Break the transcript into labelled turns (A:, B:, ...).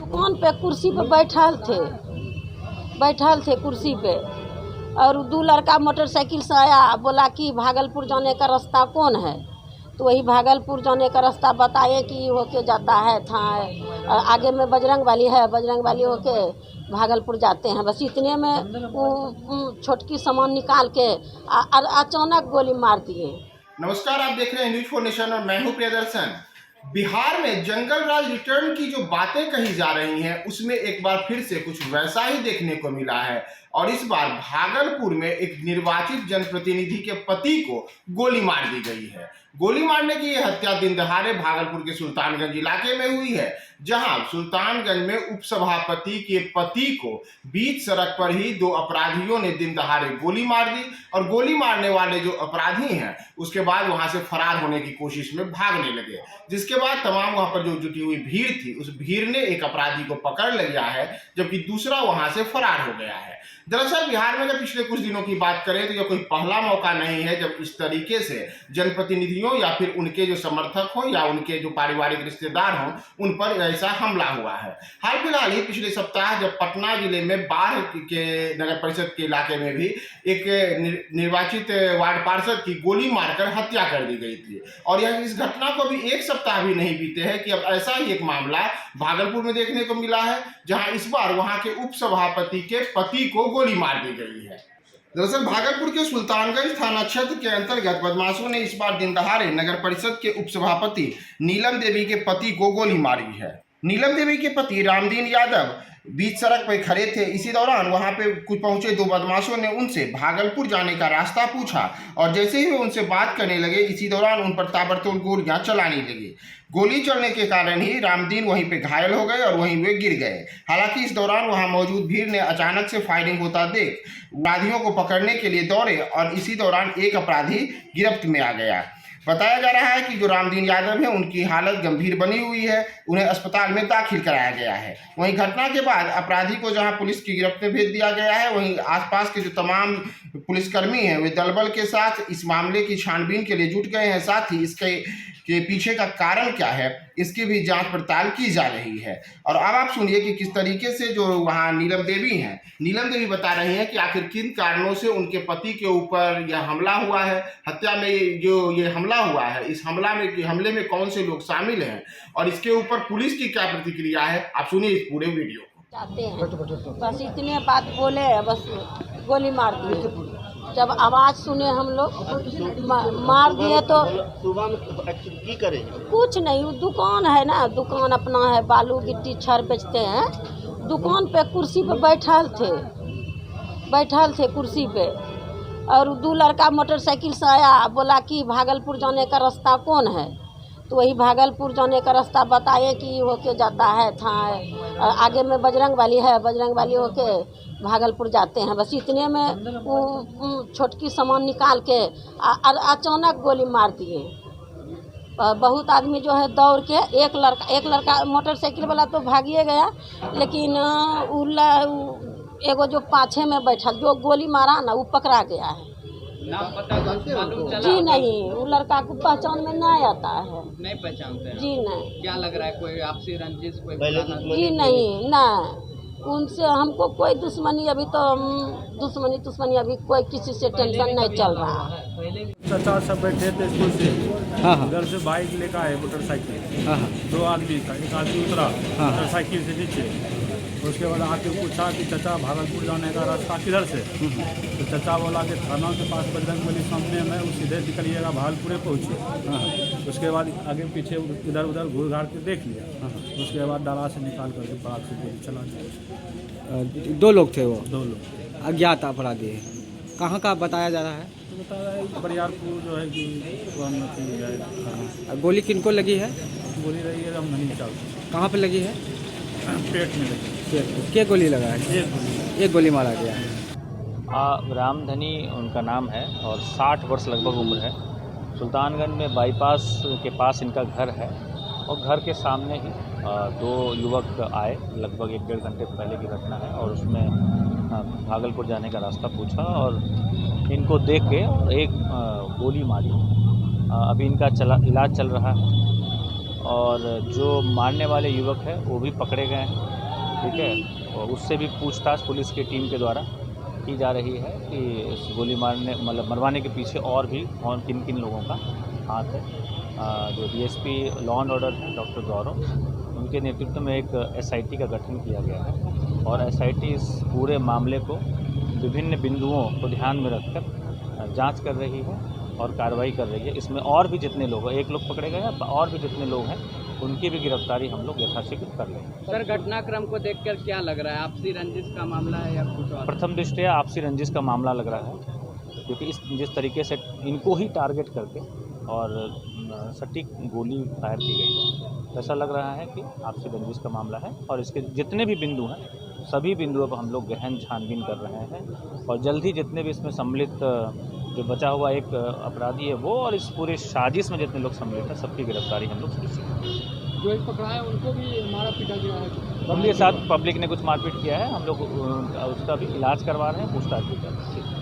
A: दुकान पे कुर्सी पे बैठल थे कुर्सी पे, और 2 लड़का मोटरसाइकिल से आया, बोला कि भागलपुर जाने का रास्ता कौन है। तो वही भागलपुर जाने का रास्ता बताए कि होके जाता है था, आगे में बजरंग वाली है, बजरंग वाली होके भागलपुर जाते हैं। बस इतने में वो छोटकी सामान निकाल के अचानक गोली मार दिए।
B: नमस्कार, आप देख रहे हैं न्यूज 4 नेशन और मैं हूं प्रियदर्शन। बिहार में जंगल राज रिटर्न की जो बातें कही जा रही हैं उसमें एक बार फिर से कुछ वैसा ही देखने को मिला है, और इस बार भागलपुर में एक निर्वाचित जनप्रतिनिधि के पति को गोली मार दी गई है। गोली मारने की यह हत्या दिन दहाड़े भागलपुर के सुल्तानगंज इलाके में हुई है, जहां सुल्तानगंज में उपसभापति के पति को बीच सड़क पर ही 2 अपराधियों ने दिन दहाड़े गोली मार दी, और गोली मारने वाले जो अपराधी हैं उसके बाद वहां से फरार होने की कोशिश में भागने लगे। जिसके बाद तमाम वहां पर जो जुटी हुई भीड़ थी, उस भीड़ ने एक अपराधी को पकड़ लिया है, जबकि दूसरा वहां से फरार हो गया है। दरअसल बिहार में जब पिछले कुछ दिनों की बात करें तो यह कोई पहला मौका नहीं है जब इस तरीके से जनप्रतिनिधियों या फिर उनके जो समर्थक हों या उनके जो पारिवारिक रिश्तेदार हों उन पर ऐसा हमला हुआ है। हाल फिलहाल ही पिछले सप्ताह जब पटना जिले में बाढ़ के नगर परिषद के इलाके में भी एक निर्वाचित वार्ड पार्षद की गोली मारकर हत्या कर दी गई थी, और यह इस घटना को भी 1 सप्ताह भी नहीं बीते हैं कि अब ऐसा ही एक मामला भागलपुर में देखने को मिला है, जहां इस बार वहां के उपसभापति के पति को गोली मार दी गई है। दरअसल भागलपुर के सुल्तानगंज थाना क्षेत्र के अंतर्गत बदमाशों ने इस बार दिन दहाड़े नगर परिषद के उपसभापति नीलम देवी के पति को गोली मारी है। नीलम देवी के पति रामदीन यादव बीच सड़क पर खड़े थे। इसी दौरान वहां पे कुछ पहुंचे 2 बदमाशों ने उनसे भागलपुर जाने का रास्ता पूछा, और जैसे ही वे उनसे बात करने लगे इसी दौरान उन पर ताबड़तोड़ गोलियां चलाने लगे। गोली चलने के कारण ही रामदीन वहीं पे घायल हो गए और वहीं वे गिर गए। हालांकि इस दौरान वहां मौजूद भीड़ ने अचानक से फायरिंग होता देख अपराधियों को पकड़ने के लिए दौड़े, और इसी दौरान एक अपराधी गिरफ्त में आ गया। बताया जा रहा है कि जो रामदीन यादव है उनकी हालत गंभीर बनी हुई है, उन्हें अस्पताल में दाखिल कराया गया है। वहीं घटना के बाद अपराधी को जहां पुलिस की गिरफ्त में भेज दिया गया है, वहीं आसपास के जो तमाम पुलिसकर्मी हैं वे दलबल के साथ इस मामले की छानबीन के लिए जुट गए हैं। साथ ही इसके पीछे का कारण क्या है इसकी भी जांच पड़ताल की जा रही है। और अब आप सुनिए कि किस तरीके से जो वहाँ नीलम देवी हैं, नीलम देवी बता रही हैं कि आखिर किन कारणों से उनके पति के ऊपर यह हमला हुआ है। हत्या में जो ये हमला हुआ है, इस हमले में कौन से लोग शामिल हैं और इसके ऊपर पुलिस की क्या प्रतिक्रिया है, आप सुनिए इस पूरे वीडियो को।
A: चाहते हैं बस इतने बात बोले, बस गोली मार दिए। जब आवाज सुने हम लोग मार दिए तो
C: की करें
A: कुछ नहीं, दुकान है ना, दुकान अपना है, बालू गिट्टी छड़ बेचते हैं। दुकान पे कुर्सी पे बैठल थे कुर्सी पे, और 2 लड़का मोटरसाइकिल से आया, बोला कि भागलपुर जाने का रास्ता कौन है। तो वही भागलपुर जाने का रास्ता बताए कि होके जाता है था, आगे में बजरंग वाली है, बजरंग वाली होके भागलपुर जाते हैं। बस इतने में वो छोटकी सामान निकाल के अचानक गोली मार दिए। बहुत आदमी जो है दौड़ के, एक लड़का मोटरसाइकिल वाला तो भागिए गया, लेकिन एगो जो पाछे में बैठा जो गोली मारा ना वो पकड़ा गया है।
D: नाम पता मालूम चला?
A: जी नहीं, वो लड़का को पहचान में नहीं आता है।
D: नहीं पहचानते हैं?
A: जी नहीं।
D: क्या लग रहा है, कोई आपसी रंजिश कोई
A: जी नहीं ना, उनसे हमको कोई दुश्मनी, अभी तो दुश्मनी अभी कोई किसी से टेंशन नहीं चल रहा है।
E: चाचा सब बैठे थे स्कूल से, उधर से बाइक लेकर आए मोटरसाइकिल, 2 आदमी था, एक आदमी उतरा मोटरसाइकिल से नीचे, उसके बाद आके पूछा कि चाचा भागलपुर जाने का रास्ता किधर से। तो चाचा बोला कि थाना के पास बजरंगबली सामने में, वो सीधे निकलिएगा भागलपुर पहुँचे। उसके बाद आगे पीछे इधर उधर घूर घार के देख लिया, उसके बाद डाला से निकाल करके पराग से गोली चला दिया।
C: 2 लोग थे, वो
E: 2 लोग
C: अज्ञात अपराधी। कहाँ का बताया जा रहा है?
E: तो बता रहा है बरियारपुर जो है कि
C: गोली किनको लगी है?
E: गोली रही है, हम नहीं चलते।
C: कहाँ पे लगी है?
E: पेट में लगी।
C: क्या गोली लगा है? एक गोली मारा गया है।
F: रामधनी उनका नाम है और 60 वर्ष लगभग उम्र है। सुल्तानगंज में बाईपास के पास इनका घर है, और घर के सामने ही 2 युवक आए, लगभग 1-1.5 घंटे पहले की घटना है, और उसमें भागलपुर जाने का रास्ता पूछा और इनको देख के एक गोली मारी। अभी इनका इलाज चल रहा है। और जो मारने वाले युवक है वो भी पकड़े गए हैं, ठीक है। और उससे भी पूछताछ पुलिस की टीम के द्वारा की जा रही है कि इस गोली मारने मतलब मरवाने के पीछे और किन किन लोगों का हाथ है। जो डीएसपी लॉ एंड ऑर्डर हैं डॉक्टर गौरव, उनके नेतृत्व में एक एसआईटी का गठन किया गया है और एसआईटी इस पूरे मामले को विभिन्न बिंदुओं को ध्यान में रखकर जांच कर रही है और कार्रवाई कर रही है। इसमें और भी जितने लोग हैं, एक लोग पकड़े गए हैं, और भी जितने लोग हैं उनकी भी गिरफ्तारी हम लोग यथाशीघ्र कर लेंगे।
D: सर, घटनाक्रम को देखकर क्या लग रहा है, आपसी रंजिश का मामला है या कुछ और?
F: प्रथम दृष्टया आपसी रंजिश का मामला लग रहा है, क्योंकि जिस तरीके से इनको ही टारगेट करके और सटीक गोली फायर की गई है, ऐसा लग रहा है कि आपसी रंजिश का मामला है। और इसके जितने भी बिंदु हैं सभी बिंदुओं पर हम लोग गहन छानबीन कर रहे हैं और जल्द ही जितने भी इसमें सम्मिलित जो बचा हुआ एक अपराधी है वो और इस पूरे साजिश में जितने लोग सम्मिलित हैं सबकी गिरफ्तारी हम लोग सुनिश्चित करेंगे।
C: जो एक पकड़ा है उनको भी मारा पीटा गया है।
F: पब्लिक के साथ पब्लिक ने कुछ मारपीट किया है, हम लोग उसका भी इलाज करवा रहे हैं, पूछताछ भी कर रहे हैं।